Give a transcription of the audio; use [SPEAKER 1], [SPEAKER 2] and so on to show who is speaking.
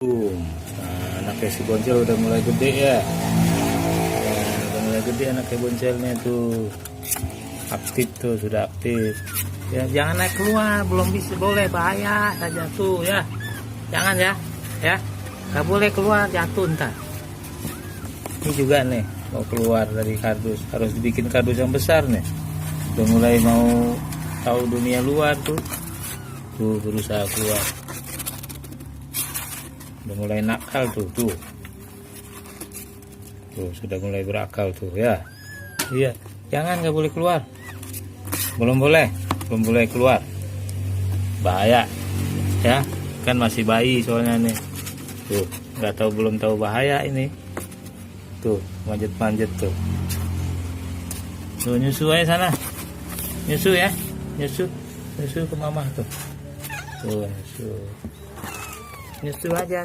[SPEAKER 1] Nah, anaknya si Boncel udah mulai gede ya. Udah mulai gede anaknya Boncelnya tuh. Aktif tuh, sudah aktif. Ya jangan naik keluar, belum bisa boleh, bahaya, tak jatuh ya. Jangan ya, nggak boleh keluar, jatuh ntar. Ini juga nih mau keluar dari kardus, harus dibikin kardus yang besar nih. Udah mulai mau tahu dunia luar tuh berusaha keluar. Udah mulai nakal tuh sudah mulai berakal tuh ya. Iya, jangan, nggak boleh keluar, belum boleh keluar, bahaya ya, kan masih bayi soalnya nih tuh, belum tahu bahaya ini tuh, manjat tuh nyusu aja sana, nyusu ya, nyusu ke mama tuh nyusu aja